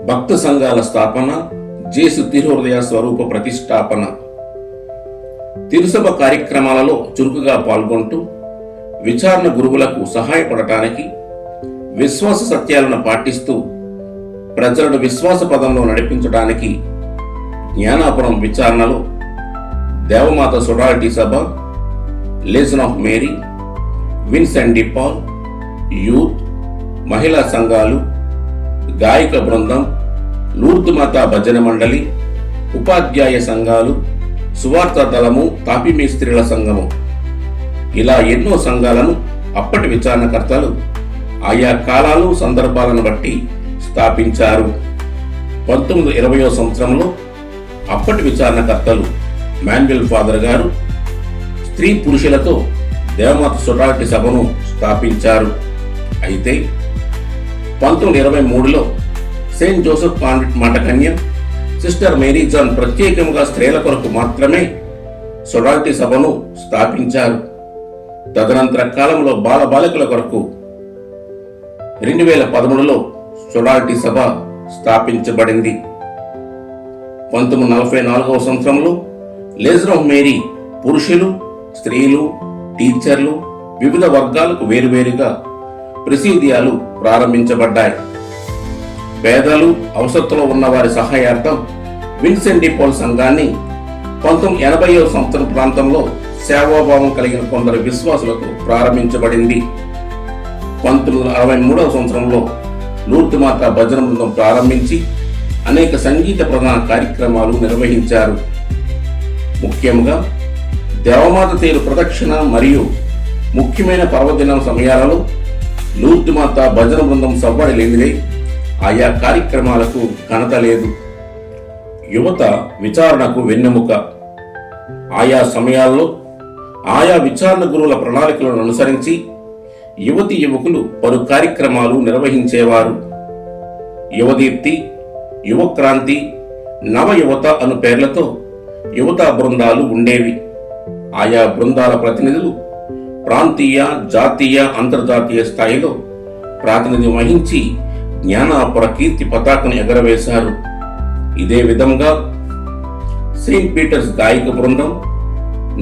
భక్త సంఘాల స్థాపన, జేసు తిరుహృదయ స్వరూప ప్రతిష్టాపన. తిరుసభ కార్యక్రమాలలో చురుకుగా పాల్గొంటూ విచారణ గురువులకు సహాయపడటానికి, విశ్వాస సత్యాలను పాటిస్తూ ప్రజలను విశ్వాస పదంలో నడిపించడానికి జ్ఞానాపురం విచారణలో దేవమాత సొడాలిటీ సభ, legion of Mary, Vincent de Paul, youth, మహిళా సంఘాలు, గాయక బృందం, లూర్దు మాతా భజన మండలి, ఉపాధ్యాయ సంఘాలు, సువార్త దళము, తాపీ స్త్రీల సంఘము, ఇలా ఎన్నో సంఘాలను అప్పటి విచారణకర్తలు ఆయా కాలాలు, సందర్భాలను బట్టి స్థాపించారు. 1920వ సంవత్సరంలో అప్పటి విచారణకర్తలు మాన్యుయల్ ఫాదర్ గారు స్త్రీ పురుషులతో దేవమాత సొడాలిటీ సభను స్థాపించారు. అయితే 1923లో సెయింట్ జోసెఫ్ కాన్వెంట్ మాటకన్య సిస్టర్ మేరీ జాన్ ప్రత్యేకంగా స్త్రీల కొరకు మాత్రమే సొడాలిటీ సభను స్థాపించారు. తదనంతర కాలంలో బాలబాలికల కొరకు 2013లో సొడాలిటీ సభ స్థాపించబడింది. 1944వ సంవత్సరంలో లెజన్ ఆఫ్ మేరీ పురుషులు, స్త్రీలు, టీచర్లు, వివిధ వర్గాలకు వేరువేరుగా ప్రెసిడియాలు ప్రారంభించబడ్డాయి. పేదలు, అవసరతలో ఉన్న వారి సహాయార్థం విన్సెంట్ డి పాల్ సంఘాన్ని 1980వ సంవత్సరం ప్రాంతంలో సేవాభావం కలిగిన కొందరు విశ్వాసులకు ప్రారంభించబడింది. 1963వ సంవత్సరంలో లూర్దు మాతా భజన బృందం ప్రారంభించి అనేక సంగీత ప్రధాన కార్యక్రమాలు నిర్వహించారు. ముఖ్యంగా దేవమాత తేరు ప్రదక్షిణ మరియు ముఖ్యమైన పర్వదినం సమయాలలో లూర్దు మాతా భజన బృందం సవ్వడి లేనిదే ఆయా కార్యక్రమాలకు ఘనత లేదు. యువత విచారణకు వెన్నెముక. ఆయా సమయాల్లో ఆయా విచారణ గురువుల ప్రణాళికలను అనుసరించి యువతి యువకులు పలు కార్యక్రమాలు నిర్వహించేవారు. యువదీప్తి, యువక్రాంతి, నవయువత అను పేర్లతో యువతా బృందాలు ఉండేవి. ఆయా బృందాల ప్రతినిధులు ప్రాంతీయ, జాతీయ, అంతర్జాతీయ స్థాయిలో ప్రాతినిధ్యం వహించి జ్ఞానాపుర కీర్తి పతాకను ఎగరవేశారు. ఇదే విధంగా సెయింట్ పీటర్స్ గాయక బృందం,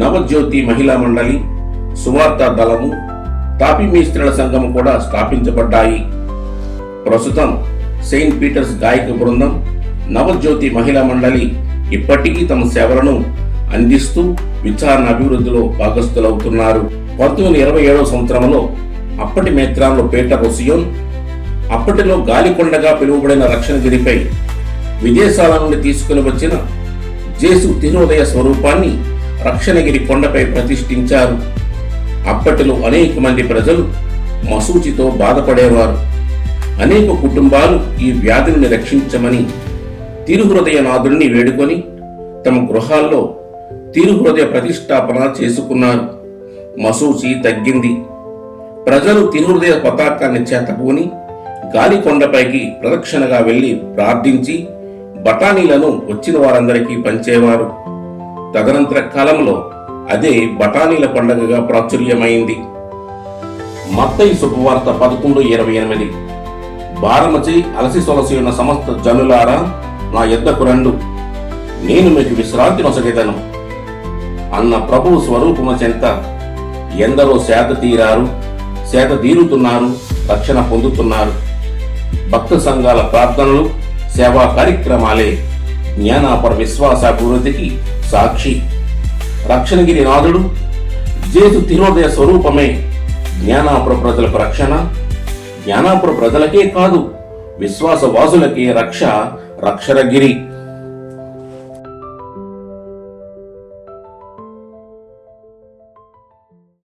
నవజ్యోతి మహిళా మండలి, సువార్త దళము, తాపీ స్త్రీల సంఘము కూడా స్థాపించబడ్డాయి. ప్రస్తుతం సెయింట్ పీటర్స్ గాయక బృందం, నవజ్యోతి మహిళా మండలి ఇప్పటికీ తమ సేవలను అందిస్తూ విచారణ అభివృద్ధిలో భాగస్థులవుతున్నారు. 1927వ సంవత్సరంలో అప్పటి మేత్రాన్లు పీటర్ రొసియోన్ అప్పటిలో గాలికొండగా పిలువబడిన రక్షణగిరిపై విదేశాల నుండి తీసుకుని వచ్చిన జేసు తిరుహృదయ స్వరూపాన్ని రక్షణగిరి కొండపై ప్రతిష్ఠించారు. అప్పటిలో అనేక మంది ప్రజలు మసూచితో బాధపడేవారు. అనేక కుటుంబాలు ఈ వ్యాధిని రక్షించమని తిరుహృదయ నాథుడిని వేడుకొని తమ గృహాల్లో తిరుహృదయ ప్రతిష్టాపన చేసుకున్నారు. మసూచి తగ్గింది. ప్రజలు తిరుహృదయ పతాకాన్ని చేతపూని గాలికొండపైకి ప్రదక్షిణగా వెళ్లి ప్రార్థించి బఠానీలను వచ్చిన వారందరికీ పంచేవారు. తదనంతర కాలంలో అదే బఠానీల పండుగగా ప్రాచుర్యమైంది. మత్తయి శుభవార్త 11:28 భారమచి అలసి సొలసి ఉన్న సమస్త జనులారా నా యొద్దకు రండు, నేను మీకు విశ్రాంతి నొసగెదను అన్న ప్రభువు స్వరూపము చెంత ఎందరో సేద తీరారు, సేద తీరుతున్నారు, రక్షణ పొందుతున్నారు. భక్త సంఘాల ప్రార్థనలు, సేవా కార్యక్రమాలే జ్ఞానాపర విశ్వాసాభివృద్ధికి సాక్షి. రక్షణగిరి నాథుడు జేసు తిరుహృదయ స్వరూపమే జ్ఞానాపుర ప్రజలకు రక్షణ. జ్ఞానాపుర ప్రజలకే కాదు, విశ్వాస వాసులకే రక్షణగిరి.